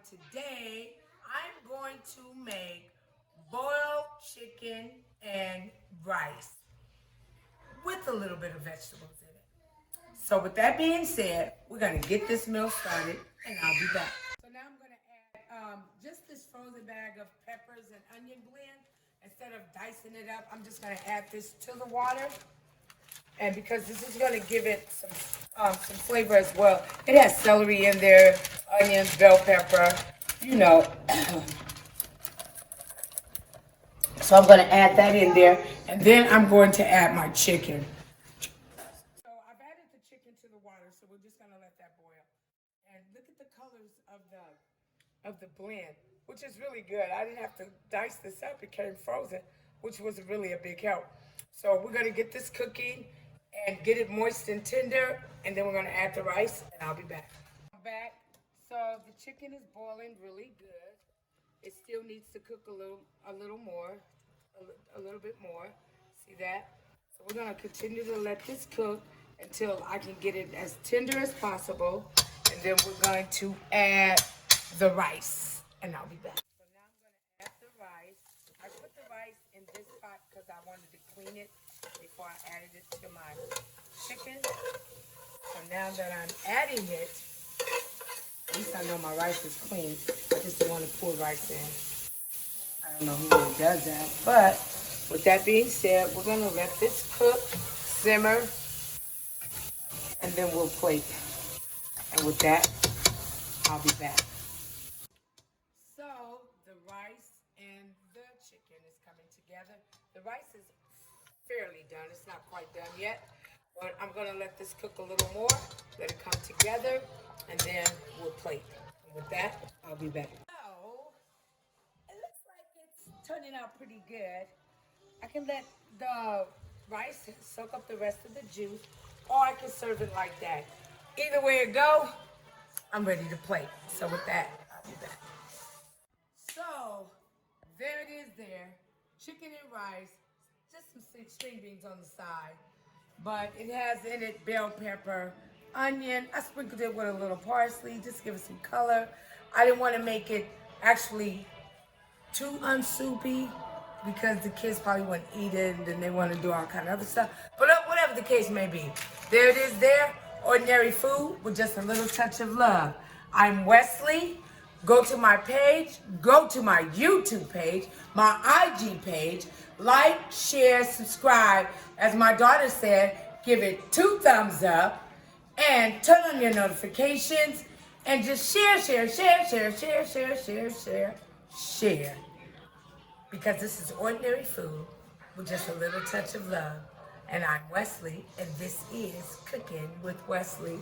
Today I'm going to make boiled chicken and rice with a little bit of vegetables in it. So with that being said, we're going to get this meal started and I'll be back. So now I'm going to add just this frozen bag of peppers and onion blend. Instead of dicing it up, I'm just going to add this to the water. And because this is going to give it some flavor as well. It has celery in there, onions, bell pepper, you know. So I'm going to add that in there. And then I'm going to add my chicken. So I've added the chicken to the water, so we're just going to let that boil. And look at the colors of the blend, which is really good. I didn't have to dice this up. It came frozen, which was really a big help. So we're going to get this cooking and get it moist and tender, and then we're going to add the rice, and I'll be back. I'm back. So the chicken is boiling really good. It still needs to cook a little more, a little bit more. See that? So we're going to continue to let this cook until I can get it as tender as possible, and then we're going to add the rice, and I'll be back. So now I'm going to add the rice. I put the rice in this pot because I wanted to clean it before I added it to my chicken. So now that I'm adding it, at least I know my rice is clean. I just don't want to pour rice in. I don't know who really does that. But with that being said, we're going to let this cook, simmer, and then we'll plate. And with that, I'll be back. So the rice and the chicken is coming together. The rice is fairly done. It's not quite done yet. But I'm going to let this cook a little more, let it come together, and then we'll plate. And with that, I'll be back. So, it looks like it's turning out pretty good. I can let the rice soak up the rest of the juice, or I can serve it like that. Either way it go, I'm ready to plate. So with that, I'll be back. So, there it is there. Chicken and rice, just some string beans on the side. But it has in it bell pepper, onion. I sprinkled it with a little parsley, just to give it some color. I didn't want to make it actually too unsoupy because the kids probably wouldn't eat it and then they want to do all kind of other stuff. But whatever the case may be, there it is there. Ordinary food with just a little touch of love. I'm Wesley. Go to my page, go to my YouTube page, my IG page, like, share, subscribe. As my daughter said, give it 2 thumbs up and turn on your notifications and just share. Because this is ordinary food with just a little touch of love. And I'm Wesley, and this is Cooking with Wesley.